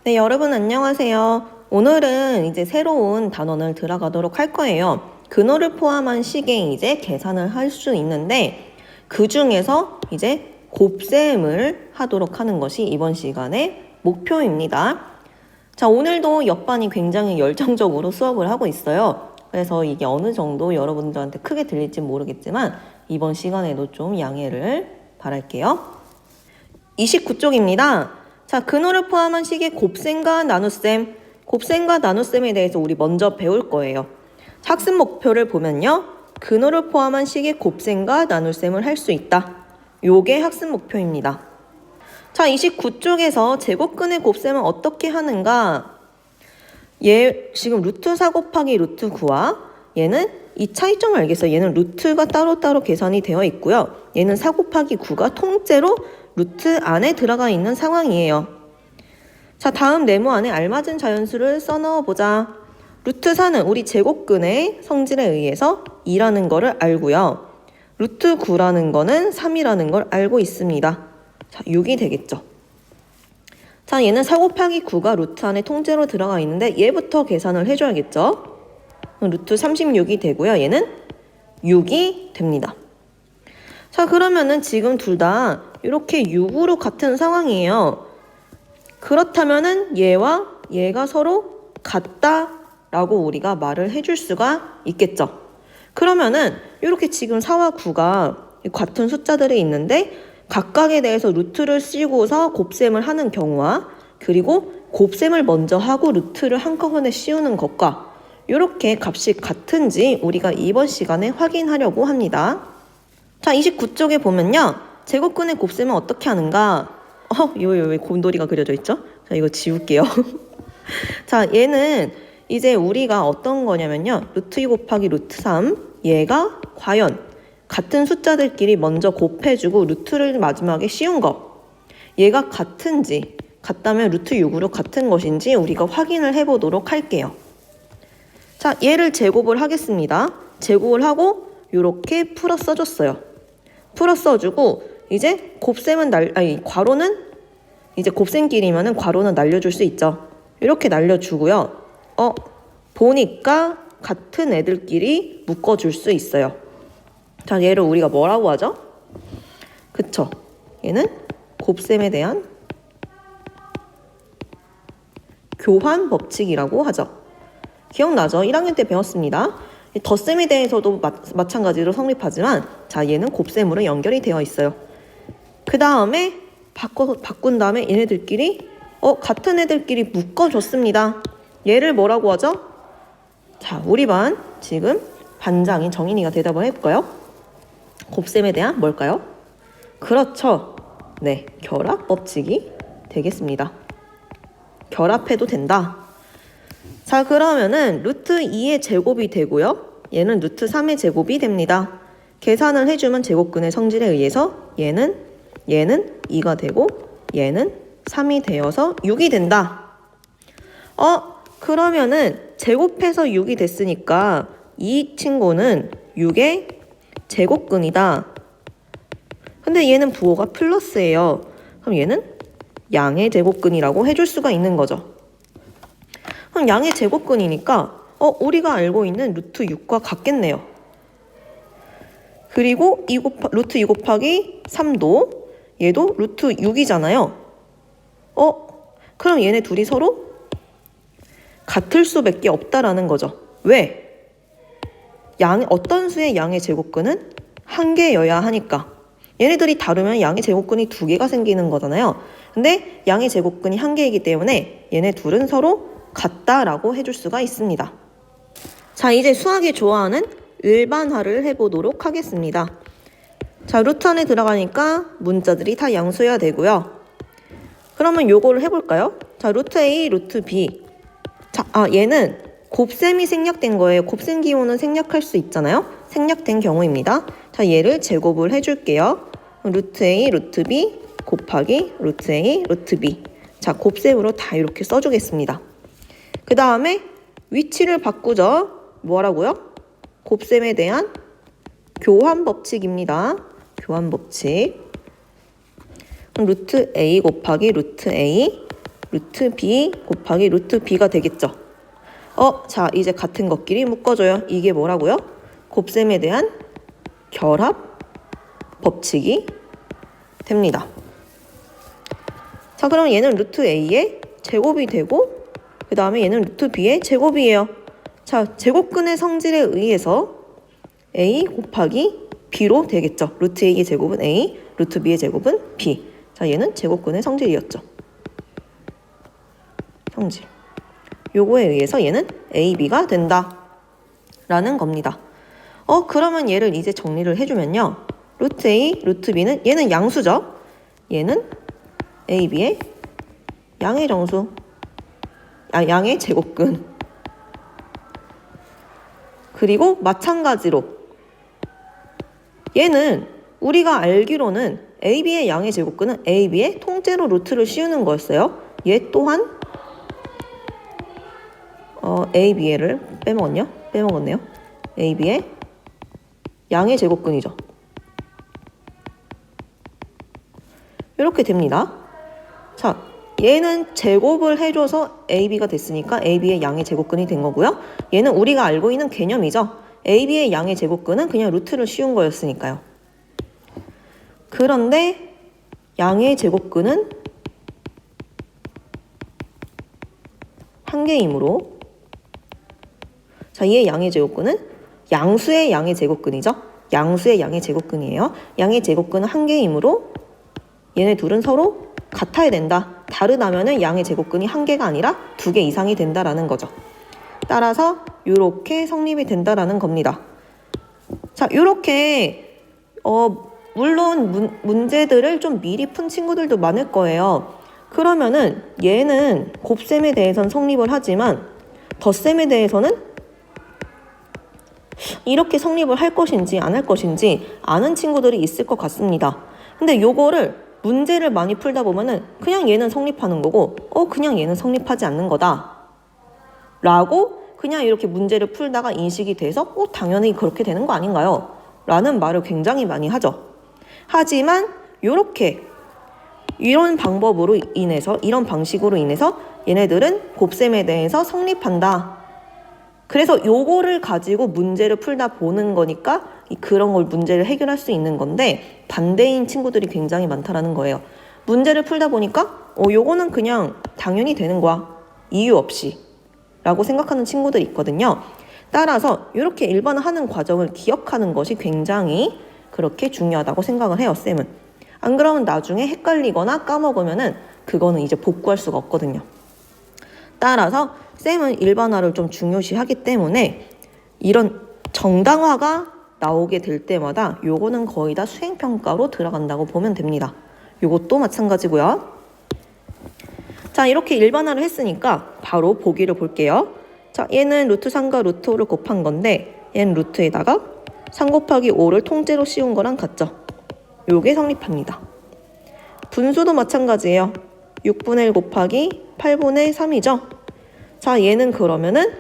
네, 여러분 안녕하세요. 오늘은 이제 새로운 단원을 들어가도록 할 거예요. 근호를 포함한 식에 이제 계산을 할 수 있는데 그 중에서 이제 곱셈을 하도록 하는 것이 이번 시간의 목표입니다. 자, 오늘도 옆반이 굉장히 열정적으로 수업을 하고 있어요. 그래서 이게 어느 정도 여러분들한테 크게 들릴지 모르겠지만 이번 시간에도 좀 양해를 바랄게요. 29쪽입니다. 자, 근호를 포함한 식의 곱셈과 나눗셈, 곱셈과 나눗셈에 대해서 우리 먼저 배울 거예요. 학습 목표를 보면요. 근호를 포함한 식의 곱셈과 나눗셈을 할 수 있다. 요게 학습 목표입니다. 자, 29쪽에서 제곱근의 곱셈은 어떻게 하는가? 얘 지금 루트 4 곱하기 루트 9와 얘는 이 차이점을 알겠어요. 얘는 루트가 따로따로 계산이 되어 있고요. 얘는 4 곱하기 9가 통째로 루트 안에 들어가 있는 상황이에요. 자, 다음 네모 안에 알맞은 자연수를 써넣어보자. 루트 4는 우리 제곱근의 성질에 의해서 2라는 거를 알고요. 루트 9라는 거는 3이라는 걸 알고 있습니다. 자, 6이 되겠죠. 자, 얘는 4 곱하기 9가 루트 안에 통째로 들어가 있는데 얘부터 계산을 해줘야겠죠. 루트 36이 되고요. 얘는 6이 됩니다. 자, 그러면은 지금 둘 다 이렇게 6으로 같은 상황이에요. 그렇다면은 얘와 얘가 서로 같다라고 우리가 말을 해줄 수가 있겠죠. 그러면은 이렇게 지금 4와 9가 같은 숫자들이 있는데 각각에 대해서 루트를 씌우고서 곱셈을 하는 경우와 그리고 곱셈을 먼저 하고 루트를 한꺼번에 씌우는 것과 이렇게 값이 같은지 우리가 이번 시간에 확인하려고 합니다. 자, 29쪽에 보면요. 제곱근의 곱셈은 어떻게 하는가? 이거 왜 곰돌이가 그려져 있죠? 자, 이거 지울게요. 자, 얘는 이제 우리가 어떤 거냐면요. 루트 2 곱하기 루트 3 얘가 과연 같은 숫자들끼리 먼저 곱해주고 루트를 마지막에 씌운 거 얘가 같은지 같다면 루트 6으로 같은 것인지 우리가 확인을 해보도록 할게요. 자, 얘를 제곱을 하겠습니다. 제곱을 하고 이렇게 풀어 써줬어요. 풀어 써주고 이제 곱셈은 괄호는 이제 곱셈끼리면은 괄호는 날려줄 수 있죠. 이렇게 날려주고요. 보니까 같은 애들끼리 묶어줄 수 있어요. 자, 얘를 우리가 뭐라고 하죠? 그쵸? 얘는 곱셈에 대한 교환 법칙이라고 하죠. 기억나죠? 1학년 때 배웠습니다. 덧셈에 대해서도 마찬가지로 성립하지만 자, 얘는 곱셈으로 연결이 되어 있어요. 그 다음에 바꾼 다음에 얘네들끼리 같은 애들끼리 묶어줬습니다. 얘를 뭐라고 하죠? 자, 우리 반 지금 반장인 정인이가 대답을 해볼까요? 곱셈에 대한 뭘까요? 그렇죠. 네, 결합 법칙이 되겠습니다. 결합해도 된다. 자, 그러면은 루트 2의 제곱이 되고요. 얘는 루트 3의 제곱이 됩니다. 계산을 해주면 제곱근의 성질에 의해서 얘는 2가 되고 얘는 3이 되어서 6이 된다. 그러면은 제곱해서 6이 됐으니까 이 친구는 6의 제곱근이다. 근데 얘는 부호가 플러스예요. 그럼 얘는 양의 제곱근이라고 해줄 수가 있는 거죠. 그럼 양의 제곱근이니까 우리가 알고 있는 루트 6과 같겠네요. 그리고 루트 2 곱하기 3도 얘도 루트 6이잖아요. 그럼 얘네 둘이 서로 같을 수밖에 없다라는 거죠. 왜? 어떤 수의 양의 제곱근은 한 개여야 하니까. 얘네들이 다르면 양의 제곱근이 2개가 생기는 거잖아요. 근데 양의 제곱근이 한 개이기 때문에 얘네 둘은 서로 같다라고 해줄 수가 있습니다. 자, 이제 수학이 좋아하는 일반화를 해보도록 하겠습니다. 자, 루트 안에 들어가니까 문자들이 다 양수여야 되고요. 그러면 요거를 해볼까요? 자, 루트 A, 루트 B. 자, 얘는 곱셈이 생략된 거예요. 곱셈 기호는 생략할 수 있잖아요. 생략된 경우입니다. 자, 얘를 제곱을 해줄게요. 루트 A, 루트 B 곱하기 루트 A, 루트 B. 자, 곱셈으로 다 이렇게 써주겠습니다. 그 다음에 위치를 바꾸죠. 뭐라고요? 곱셈에 대한 교환 법칙입니다. 교환 법칙. 루트 A 곱하기 루트 A 루트 b 곱하기 루트 b가 되겠죠. 자, 이제 같은 것끼리 묶어줘요. 이게 뭐라고요? 곱셈에 대한 결합 법칙이 됩니다. 자, 그럼 얘는 루트 a의 제곱이 되고 그 다음에 얘는 루트 b의 제곱이에요. 자, 제곱근의 성질에 의해서 a 곱하기 b로 되겠죠. 루트 a의 제곱은 a, 루트 b의 제곱은 b. 자, 얘는 제곱근의 성질이었죠. 성질. 요거에 의해서 얘는 a, b가 된다 라는 겁니다. 그러면 얘를 이제 정리를 해주면요. 루트 a, 루트 b는 얘는 양수죠. 얘는 a, b의 양의 정수. 양의 제곱근. 그리고 마찬가지로 얘는 우리가 알기로는 AB의 양의 제곱근은 AB의 통째로 루트를 씌우는 거였어요. 얘 또한 AB를 빼먹었네요. AB의 양의 제곱근이죠. 이렇게 됩니다. 자, 얘는 제곱을 해줘서 AB가 됐으니까 AB의 양의 제곱근이 된 거고요. 얘는 우리가 알고 있는 개념이죠. AB의 양의 제곱근은 그냥 루트를 씌운 거였으니까요. 그런데 양의 제곱근은 한 개이므로 자, 얘의 양의 제곱근은 양수의 양의 제곱근이죠. 양수의 양의 제곱근이에요. 양의 제곱근은 한 개이므로 얘네 둘은 서로 같아야 된다. 다르다면은 양의 제곱근이 한 개가 아니라 2개 이상이 된다라는 거죠. 따라서 이렇게 성립이 된다라는 겁니다. 자, 이렇게 물론 문제들을 좀 미리 푼 친구들도 많을 거예요. 그러면은 얘는 곱셈에 대해서는 성립을 하지만 덧셈에 대해서는 이렇게 성립을 할 것인지 안 할 것인지 아는 친구들이 있을 것 같습니다. 근데 요거를 문제를 많이 풀다 보면은 그냥 얘는 성립하는 거고 그냥 얘는 성립하지 않는 거다 라고 그냥 이렇게 문제를 풀다가 인식이 돼서 당연히 그렇게 되는 거 아닌가요? 라는 말을 굉장히 많이 하죠. 하지만 이런 방법으로 인해서 이런 방식으로 인해서 얘네들은 곱셈에 대해서 성립한다. 그래서 요거를 가지고 문제를 풀다 보는 거니까 그런 걸 문제를 해결할 수 있는 건데 반대인 친구들이 굉장히 많다라는 거예요. 문제를 풀다 보니까 요거는 그냥 당연히 되는 거야. 이유 없이 라고 생각하는 친구들이 있거든요. 따라서 이렇게 일반화하는 과정을 기억하는 것이 굉장히 그렇게 중요하다고 생각을 해요, 쌤은. 안 그러면 나중에 헷갈리거나 까먹으면은 그거는 이제 복구할 수가 없거든요. 따라서 쌤은 일반화를 좀 중요시하기 때문에 이런 정당화가 나오게 될 때마다 요거는 거의 다 수행평가로 들어간다고 보면 됩니다. 요것도 마찬가지고요. 자, 이렇게 일반화를 했으니까 바로 보기를 볼게요. 자, 얘는 루트 3과 루트 5를 곱한 건데 얘는 루트에다가 3 곱하기 5를 통째로 씌운 거랑 같죠. 요게 성립합니다. 분수도 마찬가지예요. 6분의 1 곱하기 8분의 3이죠. 자, 얘는 그러면은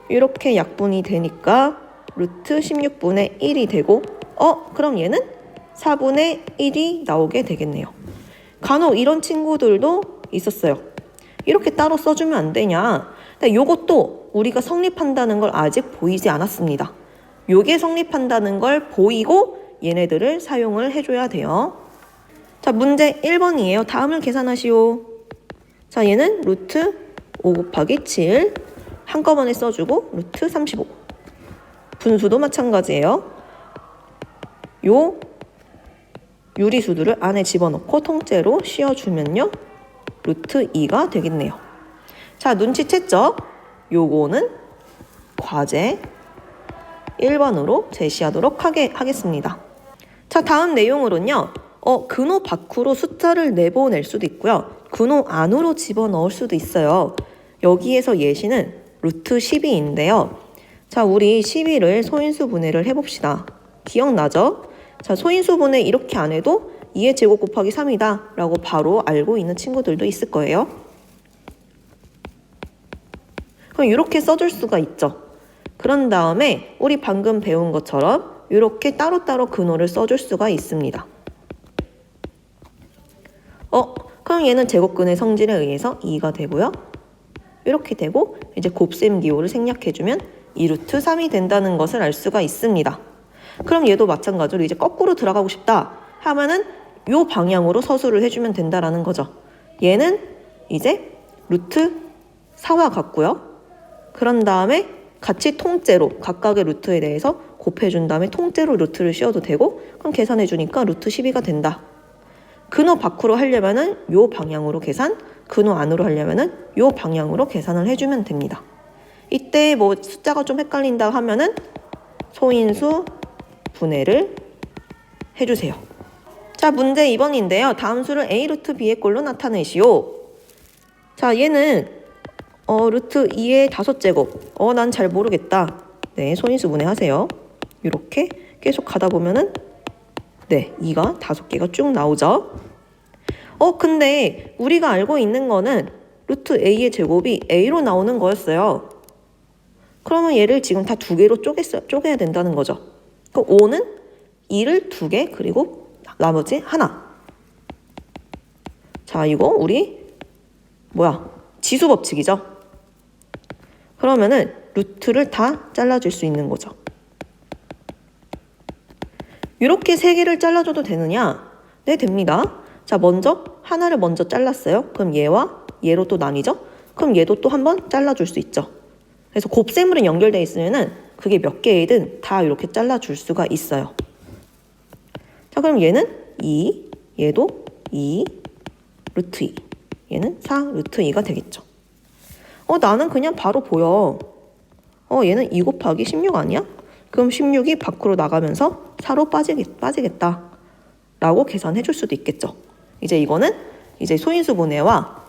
이렇게 약분이 되니까 루트 16분의 1이 되고 그럼 얘는 4분의 1이 나오게 되겠네요. 간혹 이런 친구들도 있었어요. 이렇게 따로 써주면 안 되냐. 근데 요것도 우리가 성립한다는 걸 아직 보이지 않았습니다. 요게 성립한다는 걸 보이고 얘네들을 사용을 해줘야 돼요. 자, 문제 1번이에요. 다음을 계산하시오. 자, 얘는 루트 5 곱하기 7 한꺼번에 써주고 루트 35. 분수도 마찬가지예요. 요 유리수들을 안에 집어넣고 통째로 씌워주면요. 루트 2가 되겠네요. 자, 눈치챘죠? 요거는 과제 1번으로 제시하도록 하겠습니다. 자, 다음 내용으로는요. 근호 밖으로 숫자를 내보낼 수도 있고요. 근호 안으로 집어넣을 수도 있어요. 여기에서 예시는 루트 12인데요. 자, 우리 12를 소인수 분해를 해봅시다. 기억나죠? 자, 소인수 분해 이렇게 안 해도 2의 제곱 곱하기 3이다 라고 바로 알고 있는 친구들도 있을 거예요. 그럼 이렇게 써줄 수가 있죠. 그런 다음에 우리 방금 배운 것처럼 이렇게 따로따로 근호를 써줄 수가 있습니다. 그럼 그럼 얘는 제곱근의 성질에 의해서 2가 되고요. 이렇게 되고 이제 곱셈 기호를 생략해주면 2루트 3이 된다는 것을 알 수가 있습니다. 그럼 얘도 마찬가지로 이제 거꾸로 들어가고 싶다 하면은 요 방향으로 서술을 해주면 된다라는 거죠. 얘는 이제 루트 4와 같고요. 그런 다음에 같이 통째로 각각의 루트에 대해서 곱해준 다음에 통째로 루트를 씌워도 되고 그럼 계산해주니까 루트 12가 된다. 근호 밖으로 하려면은 요 방향으로 계산, 근호 안으로 하려면은 요 방향으로 계산을 해주면 됩니다. 이때 뭐 숫자가 좀 헷갈린다 하면은 소인수 분해를 해주세요. 자, 문제 2번인데요. 다음 수를 a 루트 b의 꼴로 나타내시오. 자, 얘는 루트 2의 5제곱. 난 잘 모르겠다. 네, 소인수 분해하세요. 이렇게 계속 가다 보면은 네, 2가 5개가 쭉 나오죠. 근데 우리가 알고 있는 거는 루트 a의 제곱이 a로 나오는 거였어요. 그러면 얘를 지금 다 2개로 쪼개야 된다는 거죠. 그럼 5는 2를 2개 그리고 나머지 하나. 자, 이거 우리 지수 법칙이죠. 그러면은 루트를 다 잘라줄 수 있는 거죠. 이렇게 3개를 잘라줘도 되느냐? 네, 됩니다. 자, 먼저 하나를 먼저 잘랐어요. 그럼 얘와 얘로 또 나뉘죠? 그럼 얘도 또 한번 잘라줄 수 있죠. 그래서 곱셈으로 연결되어 있으면은 그게 몇 개이든 다 이렇게 잘라줄 수가 있어요. 자, 그럼 얘는 2, 얘도 2, 루트 2. 얘는 4, 루트 2가 되겠죠. 나는 그냥 바로 보여. 얘는 2 곱하기 16 아니야? 그럼 16이 밖으로 나가면서 4로 빠지겠다. 라고 계산해 줄 수도 있겠죠. 이제 이거는 이제 소인수 분해와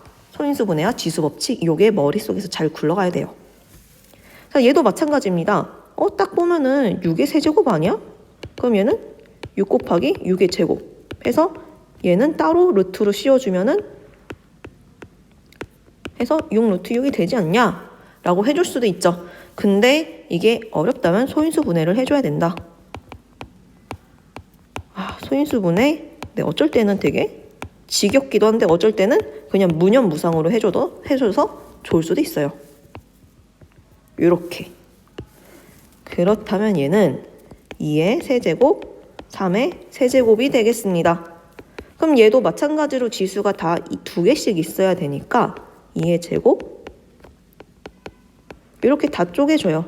지수 법칙, 요게 머릿속에서 잘 굴러가야 돼요. 자, 얘도 마찬가지입니다. 딱 보면은 6의 세제곱 아니야? 그럼 얘는 6 곱하기 6의 제곱 해서 얘는 따로 루트로 씌워주면은 해서 6 루트 6이 되지 않냐? 라고 해줄 수도 있죠. 근데 이게 어렵다면 소인수 분해를 해줘야 된다. 소인수 분해, 네, 어쩔 때는 되게 지겹기도 한데 어쩔 때는 그냥 무념무상으로 해줘서 좋을 수도 있어요. 이렇게. 그렇다면 얘는 2의 세제곱, 3의 세제곱이 되겠습니다. 그럼 얘도 마찬가지로 지수가 다 2개씩 있어야 되니까 2의 제곱 이렇게 다 쪼개줘요.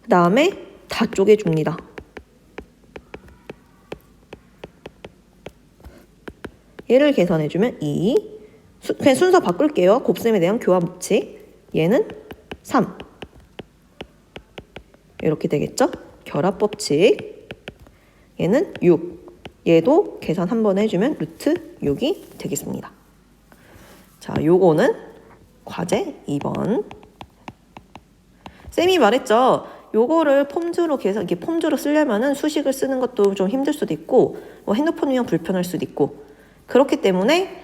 그 다음에 다 쪼개줍니다. 얘를 계산해주면 2, 그냥 순서 바꿀게요. 곱셈에 대한 교환 법칙. 얘는 3 이렇게 되겠죠? 결합 법칙. 얘는 6. 얘도 계산 한번 해주면 루트 6이 되겠습니다. 자, 요거는 과제 2번. 쌤이 말했죠. 요거를 폼즈로 이렇게 폼즈로 쓰려면은 수식을 쓰는 것도 좀 힘들 수도 있고, 핸드폰이면 불편할 수도 있고, 그렇기 때문에,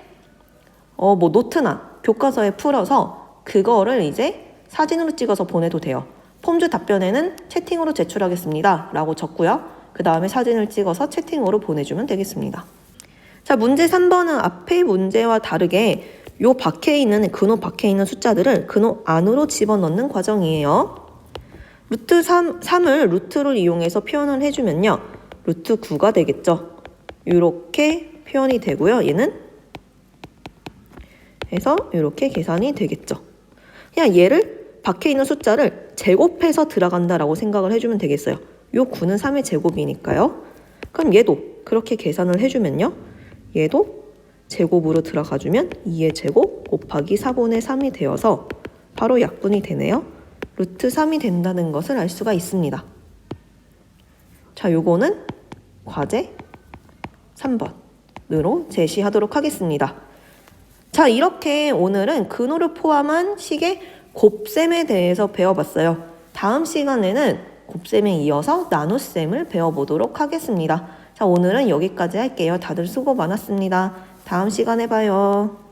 노트나 교과서에 풀어서 그거를 이제 사진으로 찍어서 보내도 돼요. 폼즈 답변에는 채팅으로 제출하겠습니다. 라고 적고요. 그 다음에 사진을 찍어서 채팅으로 보내주면 되겠습니다. 자, 문제 3번은 앞의 문제와 다르게 요 밖에 있는 근호 밖에 있는 숫자들을 근호 안으로 집어넣는 과정이에요. 루트 3을 루트를 이용해서 표현을 해주면요. 루트 9가 되겠죠. 이렇게 표현이 되고요. 얘는 해서 이렇게 계산이 되겠죠. 그냥 얘를 밖에 있는 숫자를 제곱해서 들어간다라고 생각을 해주면 되겠어요. 요 9는 3의 제곱이니까요. 그럼 얘도 그렇게 계산을 해주면요. 얘도 제곱으로 들어가주면 2의 제곱 곱하기 4분의 3이 되어서 바로 약분이 되네요. 루트 3이 된다는 것을 알 수가 있습니다. 자, 요거는 과제 3번으로 제시하도록 하겠습니다. 자, 이렇게 오늘은 근호를 포함한 식의 곱셈에 대해서 배워봤어요. 다음 시간에는 곱셈에 이어서 나눗셈을 배워보도록 하겠습니다. 자, 오늘은 여기까지 할게요. 다들 수고 많았습니다. 다음 시간에 봐요.